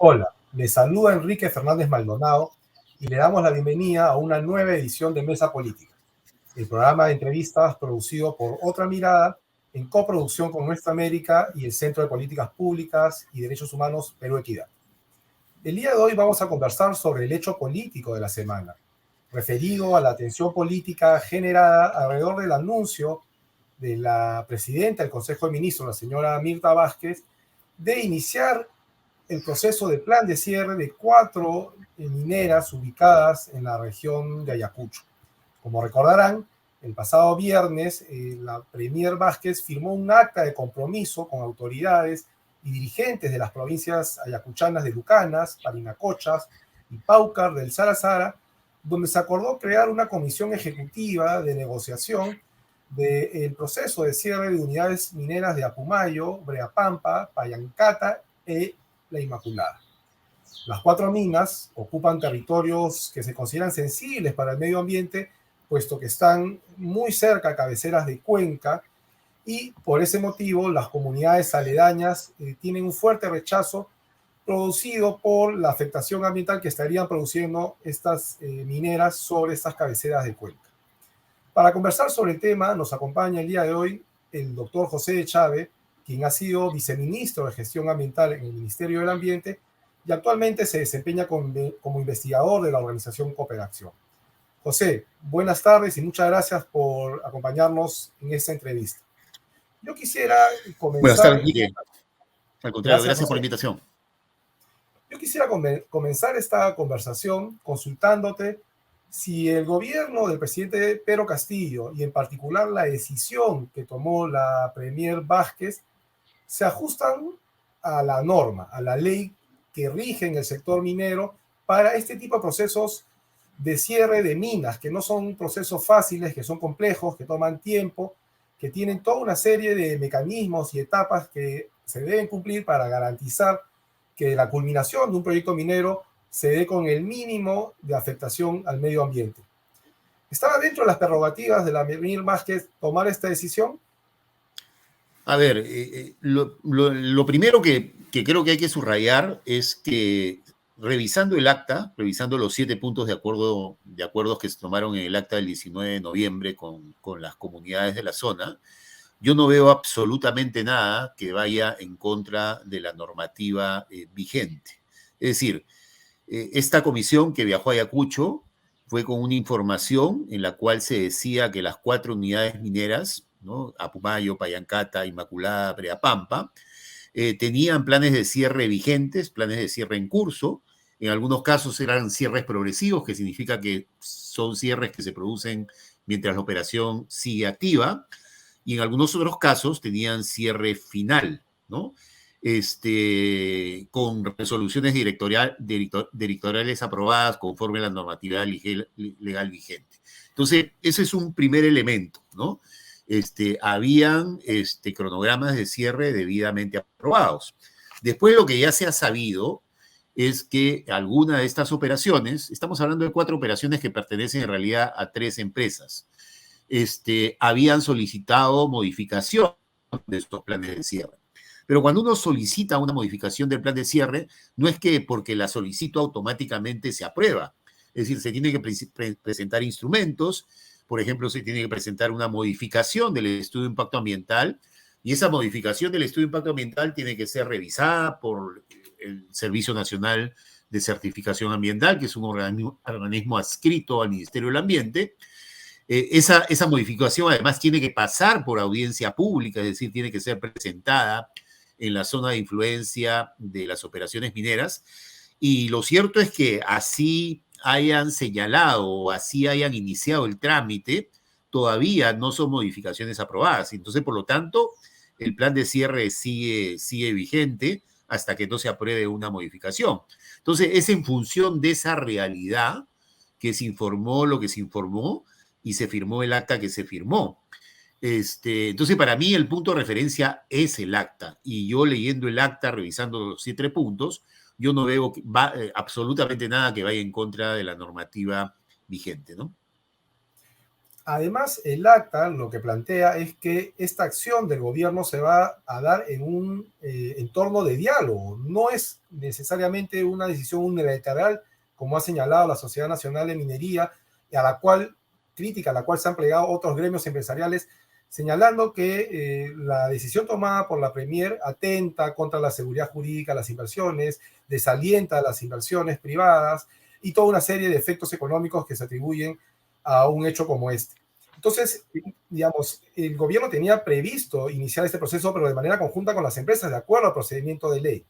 Hola, le saluda Enrique Fernández Maldonado y le damos la bienvenida a una nueva edición de Mesa Política, el programa de entrevistas producido por Otra Mirada en coproducción con Nuestra América y el Centro de Políticas Públicas y Derechos Humanos Perú Equidad. El día de hoy vamos a conversar sobre el hecho político de la semana, referido a la tensión política generada alrededor del anuncio de la presidenta del Consejo de Ministros, la señora Mirta Vázquez, de iniciar el proceso de plan de cierre de 4 mineras ubicadas en la región de Ayacucho. Como recordarán, el pasado viernes la premier Vázquez firmó un acta de compromiso con autoridades y dirigentes de las provincias ayacuchanas de Lucanas, Parinacochas y Paucar del Sara, donde se acordó crear una comisión ejecutiva de negociación del proceso de cierre de unidades mineras de Apumayo, Breapampa, Pallancata la Inmaculada. Las 4 minas ocupan territorios que se consideran sensibles para el medio ambiente, puesto que están muy cerca a cabeceras de cuenca, y por ese motivo las comunidades aledañas tienen un fuerte rechazo producido por la afectación ambiental que estarían produciendo estas mineras sobre estas cabeceras de cuenca. Para conversar sobre el tema nos acompaña el día de hoy el doctor José Echave, quien ha sido viceministro de Gestión Ambiental en el Ministerio del Ambiente y actualmente se desempeña como investigador de la organización Cooperación. José, buenas tardes y muchas gracias por acompañarnos en esta entrevista. Yo quisiera Buenas comenzar... tardes, Miguel. Al contrario, gracias por la invitación. Yo quisiera comenzar esta conversación consultándote si el gobierno del presidente Pedro Castillo y en particular la decisión que tomó la premier Vázquez se ajustan a la norma, a la ley que rige en el sector minero para este tipo de procesos de cierre de minas, que no son procesos fáciles, que son complejos, que toman tiempo, que tienen toda una serie de mecanismos y etapas que se deben cumplir para garantizar que la culminación de un proyecto minero se dé con el mínimo de afectación al medio ambiente. ¿Estaba dentro de las prerrogativas de la premier Vázquez tomar esta decisión? A ver, lo primero que creo que hay que subrayar es que revisando el acta, revisando los 7 puntos de acuerdos que se tomaron en el acta del 19 de noviembre con las comunidades de la zona, yo no veo absolutamente nada que vaya en contra de la normativa vigente. Es decir, esta comisión que viajó a Ayacucho fue con una información en la cual se decía que las 4 unidades mineras, ¿no? Apumayo, Pallancata, Inmaculada, Preapampa, tenían planes de cierre vigentes, planes de cierre en curso. En algunos casos eran cierres progresivos, que significa que son cierres que se producen mientras la operación sigue activa, y en algunos otros casos tenían cierre final, ¿no? Con resoluciones directoriales aprobadas conforme a la normatividad legal vigente. Entonces, ese es un primer elemento, ¿no? Habían cronogramas de cierre debidamente aprobados. Después, lo que ya se ha sabido es que alguna de estas operaciones, estamos hablando de 4 operaciones que pertenecen en realidad a 3 empresas, habían solicitado modificación de estos planes de cierre. Pero cuando uno solicita una modificación del plan de cierre, no es que porque la solicito automáticamente se aprueba. Es decir, se tiene que presentar instrumentos, por ejemplo, se tiene que presentar una modificación del estudio de impacto ambiental, y esa modificación del estudio de impacto ambiental tiene que ser revisada por el Servicio Nacional de Certificación Ambiental, que es un organismo adscrito al Ministerio del Ambiente. Esa modificación además tiene que pasar por audiencia pública, es decir, tiene que ser presentada en la zona de influencia de las operaciones mineras, y lo cierto es que así hayan señalado o así hayan iniciado el trámite, todavía no son modificaciones aprobadas. Entonces, por lo tanto, el plan de cierre sigue vigente hasta que no se apruebe una modificación. Entonces, es en función de esa realidad que se informó lo que se informó y se firmó el acta que se firmó. Entonces, para mí el punto de referencia es el acta, y yo leyendo el acta, revisando los 7 puntos, yo no veo absolutamente nada que vaya en contra de la normativa vigente, ¿no? Además, el acta lo que plantea es que esta acción del gobierno se va a dar en un entorno de diálogo. No es necesariamente una decisión unilateral, como ha señalado la Sociedad Nacional de Minería, crítica a la cual se han plegado otros gremios empresariales, señalando que la decisión tomada por la Premier atenta contra la seguridad jurídica de las inversiones, desalienta las inversiones privadas y toda una serie de efectos económicos que se atribuyen a un hecho como este. Entonces, digamos, el gobierno tenía previsto iniciar este proceso, pero de manera conjunta con las empresas, de acuerdo al procedimiento de ley.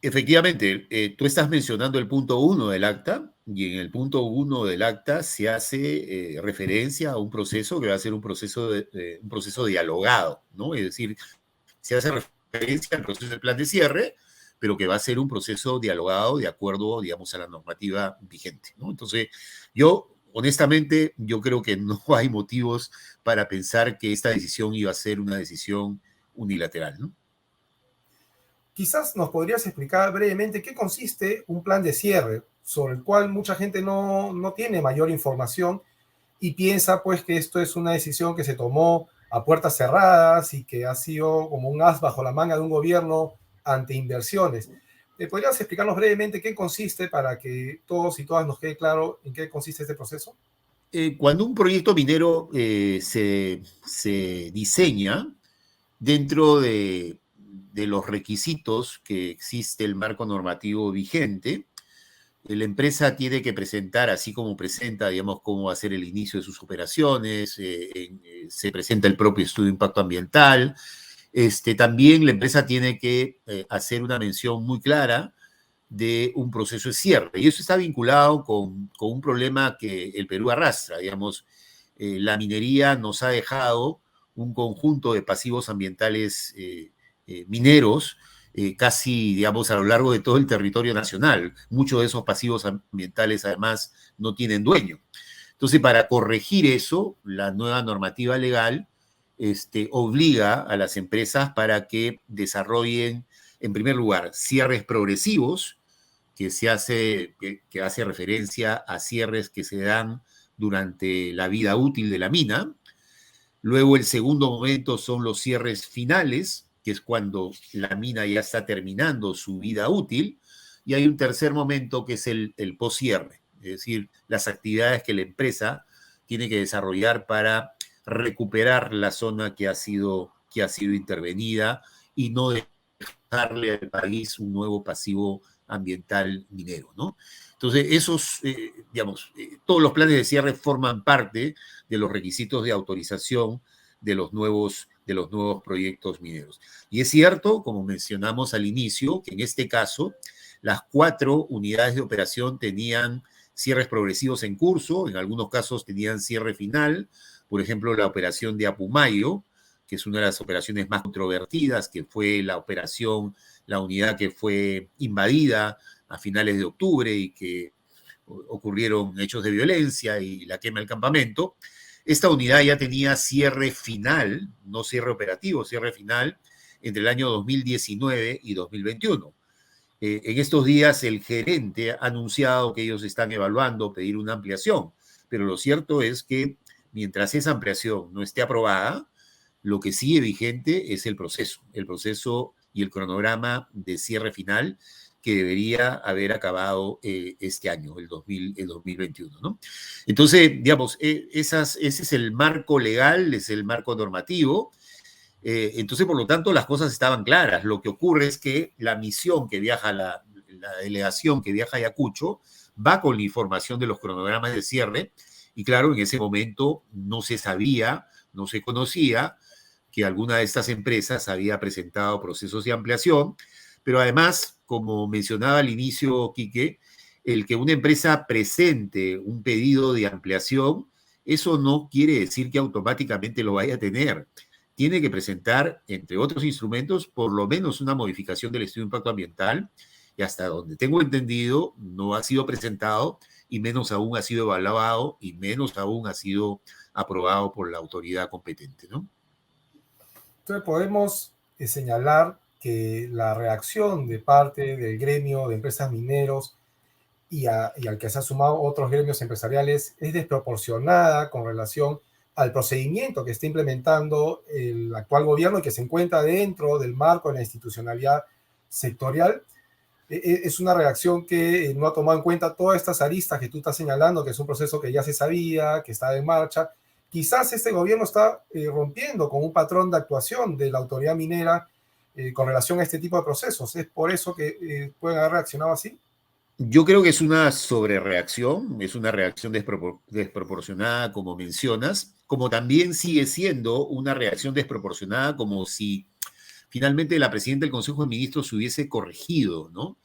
Efectivamente, tú estás mencionando el punto 1 del acta, y en el punto 1 del acta se hace referencia a un proceso que va a ser un proceso dialogado, ¿no? Es decir, se hace referencia al proceso del plan de cierre, pero que va a ser un proceso dialogado de acuerdo, digamos, a la normativa vigente, ¿no? Entonces, honestamente, yo creo que no hay motivos para pensar que esta decisión iba a ser una decisión unilateral, ¿no? Quizás nos podrías explicar brevemente qué consiste un plan de cierre, sobre el cual mucha gente no tiene mayor información y piensa pues que esto es una decisión que se tomó a puertas cerradas y que ha sido como un as bajo la manga de un gobierno ante inversiones. ¿Podrías explicarnos brevemente qué consiste para que todos y todas nos quede claro en qué consiste este proceso? Cuando un proyecto minero se diseña dentro de los requisitos que existe el marco normativo vigente, la empresa tiene que presentar, así como presenta, digamos, cómo va a ser el inicio de sus operaciones, se presenta el propio estudio de impacto ambiental. También la empresa tiene que hacer una mención muy clara de un proceso de cierre. Y eso está vinculado con un problema que el Perú arrastra, digamos. La minería nos ha dejado un conjunto de pasivos ambientales mineros casi, digamos, a lo largo de todo el territorio nacional. Muchos de esos pasivos ambientales, además, no tienen dueño. Entonces, para corregir eso, la nueva normativa legal obliga a las empresas para que desarrollen, en primer lugar, cierres progresivos, que hace referencia a cierres que se dan durante la vida útil de la mina. Luego el segundo momento son los cierres finales, que es cuando la mina ya está terminando su vida útil. Y hay un tercer momento que es el post-cierre, es decir, las actividades que la empresa tiene que desarrollar para recuperar la zona que ha sido intervenida y no dejarle al país un nuevo pasivo ambiental minero, ¿no? Entonces, todos los planes de cierre forman parte de los requisitos de autorización de los nuevos proyectos mineros. Y es cierto, como mencionamos al inicio, que en este caso las 4 unidades de operación tenían cierres progresivos en curso, en algunos casos tenían cierre final, por ejemplo, la operación de Apumayo, que es una de las operaciones más controvertidas, que fue la unidad que fue invadida a finales de octubre y que ocurrieron hechos de violencia y la quema del campamento. Esta unidad ya tenía cierre final, no cierre operativo, cierre final entre el año 2019 y 2021. En estos días el gerente ha anunciado que ellos están evaluando pedir una ampliación, pero lo cierto es que mientras esa ampliación no esté aprobada, lo que sigue vigente es el proceso y el cronograma de cierre final que debería haber acabado este año, el 2021, ¿no? Entonces, digamos, ese es el marco legal, es el marco normativo. Entonces, por lo tanto, las cosas estaban claras. Lo que ocurre es que la misión que viaja, la delegación que viaja a Ayacucho, va con la información de los cronogramas de cierre, y claro, en ese momento no se sabía, no se conocía que alguna de estas empresas había presentado procesos de ampliación, pero además, como mencionaba al inicio, Quique, el que una empresa presente un pedido de ampliación, eso no quiere decir que automáticamente lo vaya a tener. Tiene que presentar, entre otros instrumentos, por lo menos una modificación del estudio de impacto ambiental, y hasta donde tengo entendido, no ha sido presentado, y menos aún ha sido evaluado, y menos aún ha sido aprobado por la autoridad competente, ¿no? Entonces podemos señalar que la reacción de parte del gremio de empresas mineros y al que se han sumado otros gremios empresariales es desproporcionada con relación al procedimiento que está implementando el actual gobierno y que se encuentra dentro del marco de la institucionalidad sectorial. Es una reacción que no ha tomado en cuenta todas estas aristas que tú estás señalando, que es un proceso que ya se sabía, que estaba en marcha. Quizás este gobierno está rompiendo con un patrón de actuación de la autoridad minera con relación a este tipo de procesos. ¿Es por eso que pueden haber reaccionado así? Yo creo que es una sobrereacción, es una reacción desproporcionada, como mencionas, como también sigue siendo una reacción desproporcionada, como si finalmente la presidenta del Consejo de Ministros se hubiese corregido, ¿no?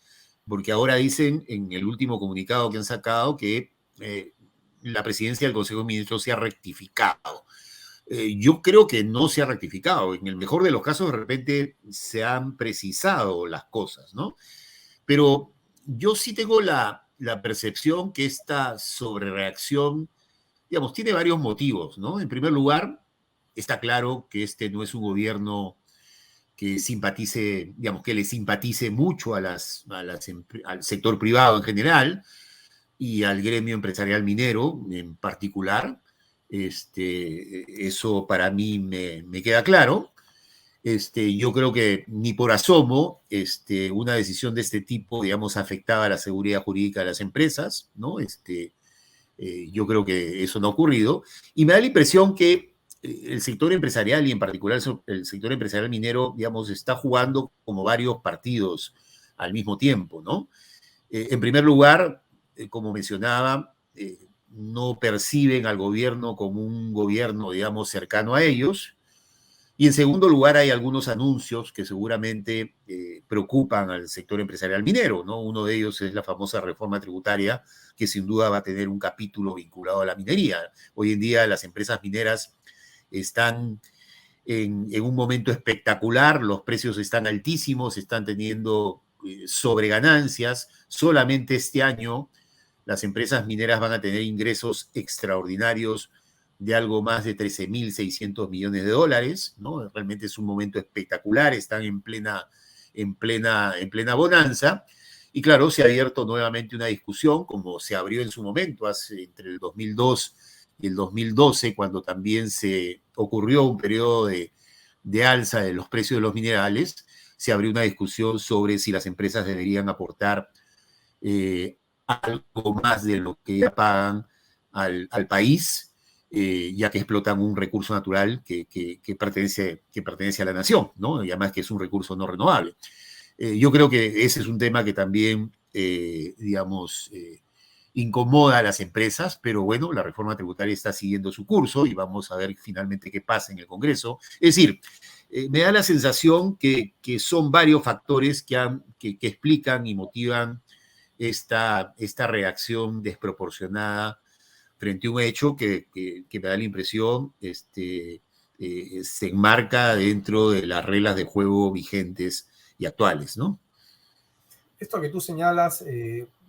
Porque ahora dicen en el último comunicado que han sacado que la presidencia del Consejo de Ministros se ha rectificado. Yo creo que no se ha rectificado. En el mejor de los casos, de repente se han precisado las cosas, ¿no? Pero yo sí tengo la percepción que esta sobrereacción, digamos, tiene varios motivos, ¿no? En primer lugar, está claro que este no es un gobierno que simpatice, digamos, que le simpatice mucho al sector privado en general y al gremio empresarial minero en particular. Eso para mí me queda claro. Yo creo que ni por asomo una decisión de este tipo, digamos, afectaba la seguridad jurídica de las empresas, ¿no? Yo creo que eso no ha ocurrido. Y me da la impresión que el sector empresarial y en particular el sector empresarial minero, digamos, está jugando como varios partidos al mismo tiempo, ¿no? En primer lugar, como mencionaba, no perciben al gobierno como un gobierno, digamos, cercano a ellos. Y en segundo lugar, hay algunos anuncios que seguramente preocupan al sector empresarial minero, ¿no? Uno de ellos es la famosa reforma tributaria, que sin duda va a tener un capítulo vinculado a la minería. Hoy en día las empresas mineras están en un momento espectacular, los precios están altísimos, están teniendo sobreganancias. Solamente este año las empresas mineras van a tener ingresos extraordinarios de algo más de 13.600 millones de dólares, ¿no? Realmente es un momento espectacular, están en plena bonanza. Y claro, se ha abierto nuevamente una discusión, como se abrió en su momento, entre el 2002 y el 2012, cuando también se ocurrió un periodo de alza de los precios de los minerales. Se abrió una discusión sobre si las empresas deberían aportar algo más de lo que ya pagan al país, ya que explotan un recurso natural que pertenece a la nación, ¿no? Y además que es un recurso no renovable. Yo creo que ese es un tema que también, digamos, incomoda a las empresas, pero bueno, la reforma tributaria está siguiendo su curso y vamos a ver finalmente qué pasa en el Congreso. Es decir, me da la sensación que son varios factores que explican y motivan esta reacción desproporcionada frente a un hecho que me da la impresión se enmarca dentro de las reglas de juego vigentes y actuales, ¿no? Esto que tú señalas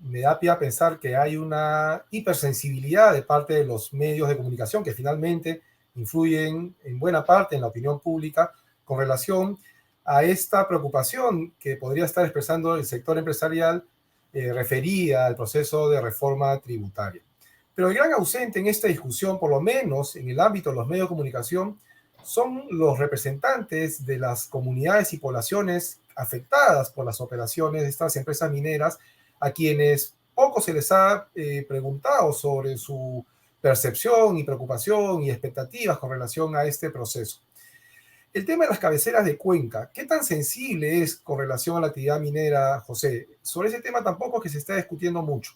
me da pie a pensar que hay una hipersensibilidad de parte de los medios de comunicación que finalmente influyen en buena parte en la opinión pública con relación a esta preocupación que podría estar expresando el sector empresarial referida al proceso de reforma tributaria. Pero el gran ausente en esta discusión, por lo menos en el ámbito de los medios de comunicación, son los representantes de las comunidades y poblaciones afectadas por las operaciones de estas empresas mineras, a quienes poco se les ha preguntado sobre su percepción y preocupación y expectativas con relación a este proceso. El tema de las cabeceras de cuenca, ¿qué tan sensible es con relación a la actividad minera, José? Sobre ese tema tampoco es que se está discutiendo mucho.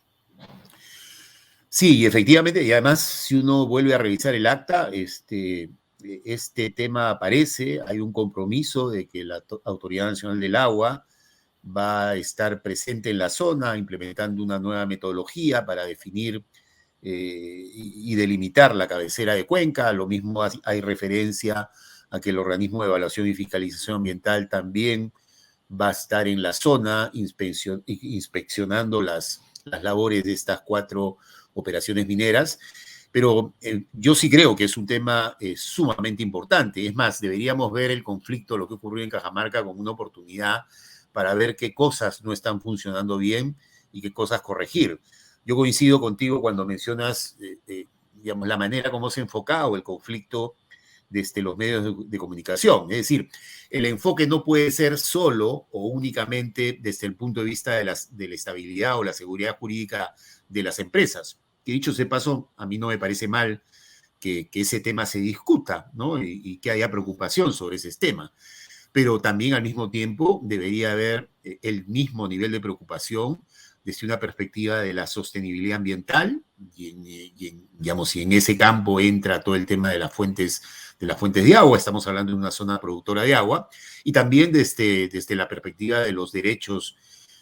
Sí, efectivamente, y además si uno vuelve a revisar el acta, este tema aparece, hay un compromiso de que la Autoridad Nacional del Agua va a estar presente en la zona, implementando una nueva metodología para definir y delimitar la cabecera de cuenca. Lo mismo hay referencia a que el organismo de evaluación y fiscalización ambiental también va a estar en la zona inspeccionando las labores de estas 4 operaciones mineras. Pero yo sí creo que es un tema sumamente importante. Es más, deberíamos ver el conflicto, lo que ocurrió en Cajamarca, como una oportunidad para ver qué cosas no están funcionando bien y qué cosas corregir. Yo coincido contigo cuando mencionas, digamos, la manera como se ha enfocado el conflicto desde los medios de comunicación. Es decir, el enfoque no puede ser solo o únicamente desde el punto de vista de la estabilidad o la seguridad jurídica de las empresas. Que dicho sea de paso, a mí no me parece mal que ese tema se discuta, ¿no? Y que haya preocupación sobre ese tema. Pero también al mismo tiempo debería haber el mismo nivel de preocupación desde una perspectiva de la sostenibilidad ambiental digamos, y en ese campo entra todo el tema de las fuentes de agua, estamos hablando de una zona productora de agua, y también desde la perspectiva de los derechos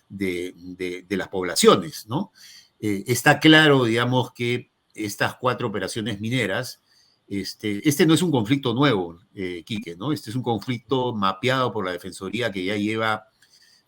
de las poblaciones, ¿no? Está claro, digamos, que estas 4 operaciones mineras, este no es un conflicto nuevo, Quique, ¿no? Este es un conflicto mapeado por la Defensoría que ya lleva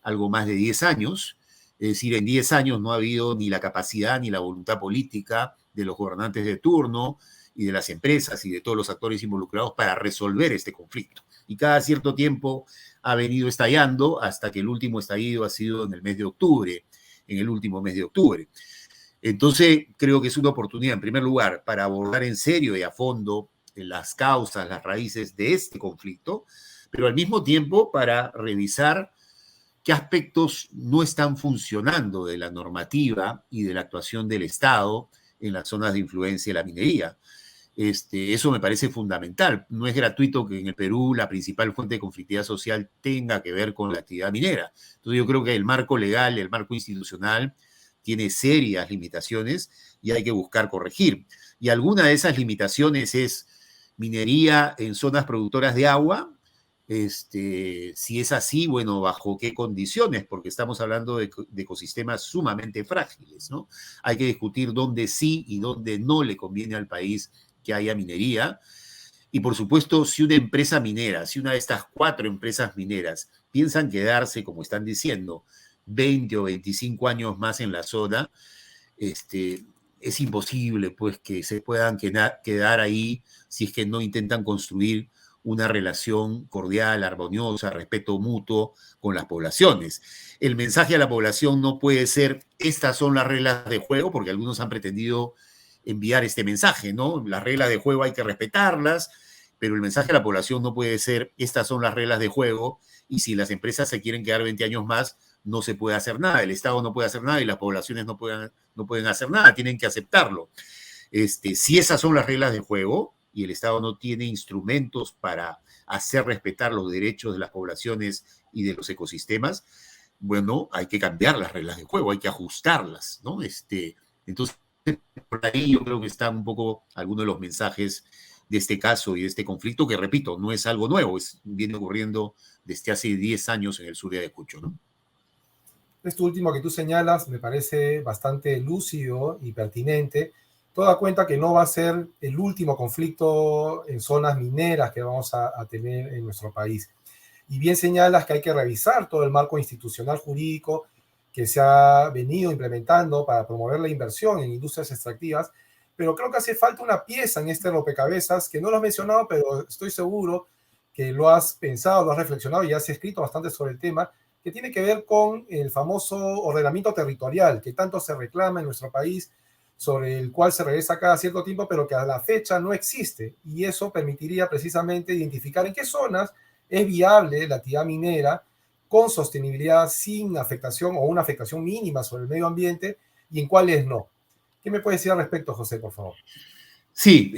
algo más de 10 años. Es decir, en 10 años no ha habido ni la capacidad ni la voluntad política de los gobernantes de turno y de las empresas y de todos los actores involucrados para resolver este conflicto. Y cada cierto tiempo ha venido estallando hasta que el último estallido ha sido en el mes de octubre, en el último mes de octubre. Entonces, creo que es una oportunidad, en primer lugar, para abordar en serio y a fondo las causas, las raíces de este conflicto, pero al mismo tiempo para revisar qué aspectos no están funcionando de la normativa y de la actuación del Estado en las zonas de influencia de la minería. Eso me parece fundamental. No es gratuito que en el Perú la principal fuente de conflictividad social tenga que ver con la actividad minera. Entonces yo creo que el marco legal, el marco institucional, tiene serias limitaciones y hay que buscar corregir. Y alguna de esas limitaciones es minería en zonas productoras de agua. Si es así, bueno, ¿bajo qué condiciones? Porque estamos hablando de ecosistemas sumamente frágiles, ¿no? Hay que discutir dónde sí y dónde no le conviene al país que haya minería. Y por supuesto, si una empresa minera, si una de estas 4 empresas mineras piensan quedarse, como están diciendo, 20 o 25 años más en la zona, es imposible pues que se puedan quedar ahí si es que no intentan construir una relación cordial, armoniosa, respeto mutuo con las poblaciones. El mensaje a la población no puede ser, estas son las reglas de juego, porque algunos han pretendido enviar este mensaje, ¿no? Las reglas de juego hay que respetarlas, pero el mensaje a la población no puede ser, estas son las reglas de juego, y si las empresas se quieren quedar 20 años más, no se puede hacer nada, el Estado no puede hacer nada y las poblaciones no pueden hacer nada, tienen que aceptarlo. Si esas son las reglas de juego y el Estado no tiene instrumentos para hacer respetar los derechos de las poblaciones y de los ecosistemas, bueno, hay que cambiar las reglas de juego, hay que ajustarlas, ¿no? Entonces, por ahí yo creo que están un poco algunos de los mensajes de este caso y de este conflicto, que repito, no es algo nuevo, viene ocurriendo desde hace 10 años en el sur de Ayacucho, ¿no? Esto último que tú señalas me parece bastante lúcido y pertinente, toda cuenta que no va a ser el último conflicto en zonas mineras que vamos a tener en nuestro país. Y bien señalas que hay que revisar todo el marco institucional jurídico que se ha venido implementando para promover la inversión en industrias extractivas, pero creo que hace falta una pieza en este rompecabezas que no lo has mencionado, pero estoy seguro que lo has pensado, lo has reflexionado y has escrito bastante sobre el tema, que tiene que ver con el famoso ordenamiento territorial que tanto se reclama en nuestro país, sobre el cual se regresa cada cierto tiempo, pero que a la fecha no existe. Y eso permitiría precisamente identificar en qué zonas es viable la actividad minera con sostenibilidad sin afectación o una afectación mínima sobre el medio ambiente y en cuáles no. ¿Qué me puede decir al respecto, José, por favor? Sí,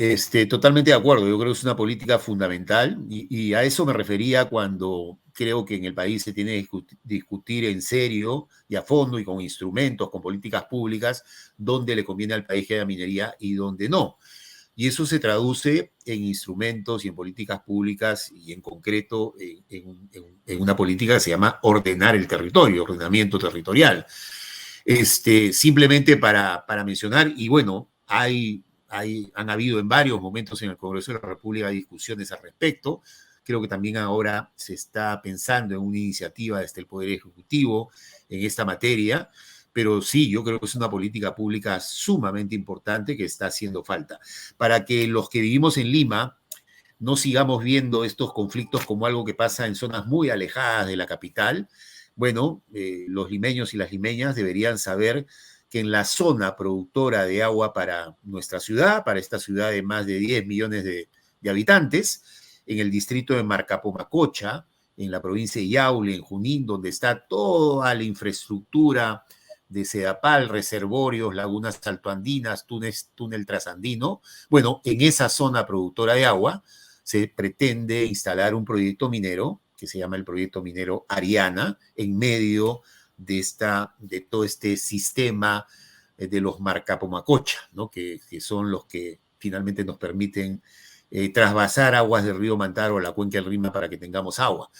totalmente de acuerdo. Yo creo que es una política fundamental y a eso me refería cuando creo que en el país se tiene que discutir en serio y a fondo y con instrumentos, con políticas públicas, dónde le conviene al país que haya minería y dónde no. Y eso se traduce en instrumentos y en políticas públicas y en concreto en una política que se llama ordenar el territorio, ordenamiento territorial. Simplemente para mencionar, y bueno, han habido en varios momentos en el Congreso de la República discusiones al respecto. Creo que también ahora se está pensando en una iniciativa desde el Poder Ejecutivo en esta materia, pero sí, yo creo que es una política pública sumamente importante que está haciendo falta. Para que los que vivimos en Lima no sigamos viendo estos conflictos como algo que pasa en zonas muy alejadas de la capital, Bueno, los limeños y las limeñas deberían saber que en la zona productora de agua para nuestra ciudad, para esta ciudad de más de 10 millones de habitantes, en el distrito de Marcapomacocha, en la provincia de Yaule, en Junín, donde está toda la infraestructura de Sedapal, reservorios, lagunas altoandinas, túnel trasandino. Bueno, en esa zona productora de agua se pretende instalar un proyecto minero que se llama el proyecto minero Ariana, en medio de todo este sistema de los Marcapomacocha, ¿no? que son los que finalmente nos permiten trasvasar aguas del río Mantaro a la cuenca del Rima para que tengamos agua.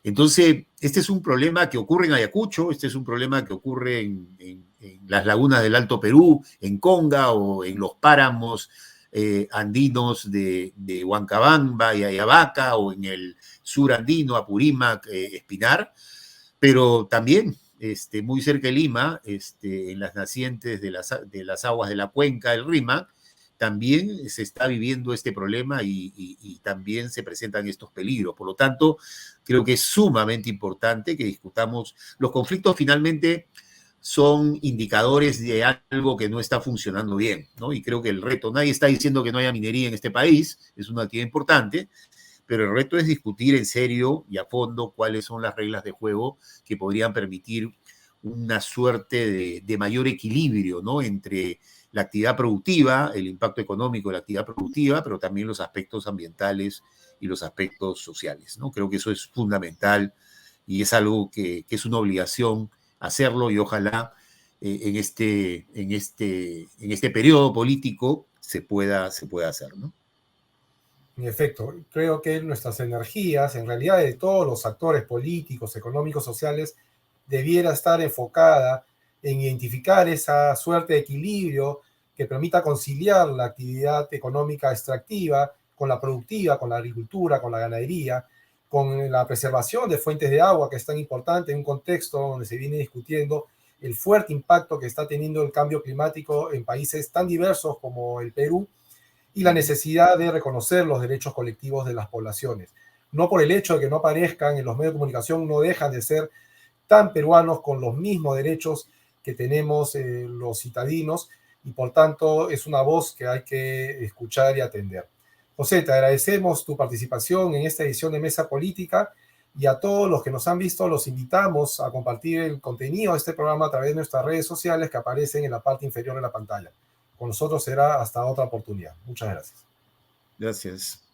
Entonces, este es un problema que ocurre en Ayacucho, este es un problema que ocurre en las lagunas del Alto Perú, en Conga o en los páramos andinos de Huancabamba y Ayabaca, o en el sur andino, Apurímac, Espinar, pero también muy cerca de Lima, en las nacientes de las aguas de la cuenca del Rímac, también se está viviendo este problema y también se presentan estos peligros. Por lo tanto, creo que es sumamente importante que discutamos. Los conflictos finalmente son indicadores de algo que no está funcionando bien, ¿no? Y creo que el reto, nadie está diciendo que no haya minería en este país, es una actividad importante, pero el reto es discutir en serio y a fondo cuáles son las reglas de juego que podrían permitir una suerte de mayor equilibrio, ¿no? Entre la actividad productiva, el impacto económico de la actividad productiva, pero también los aspectos ambientales y los aspectos sociales, ¿no? Creo que eso es fundamental y es algo que es una obligación hacerlo, y ojalá en este periodo político se pueda hacer, ¿no? En efecto, creo que nuestras energías, en realidad de todos los actores políticos, económicos, sociales, debiera estar enfocada en identificar esa suerte de equilibrio que permita conciliar la actividad económica extractiva con la productiva, con la agricultura, con la ganadería, con la preservación de fuentes de agua, que es tan importante en un contexto donde se viene discutiendo el fuerte impacto que está teniendo el cambio climático en países tan diversos como el Perú, y la necesidad de reconocer los derechos colectivos de las poblaciones. No por el hecho de que no aparezcan en los medios de comunicación, no dejan de ser tan peruanos con los mismos derechos que tenemos los citadinos, y por tanto es una voz que hay que escuchar y atender. José, te agradecemos tu participación en esta edición de Mesa Política, y a todos los que nos han visto los invitamos a compartir el contenido de este programa a través de nuestras redes sociales que aparecen en la parte inferior de la pantalla. Con nosotros será hasta otra oportunidad. Muchas gracias. Gracias.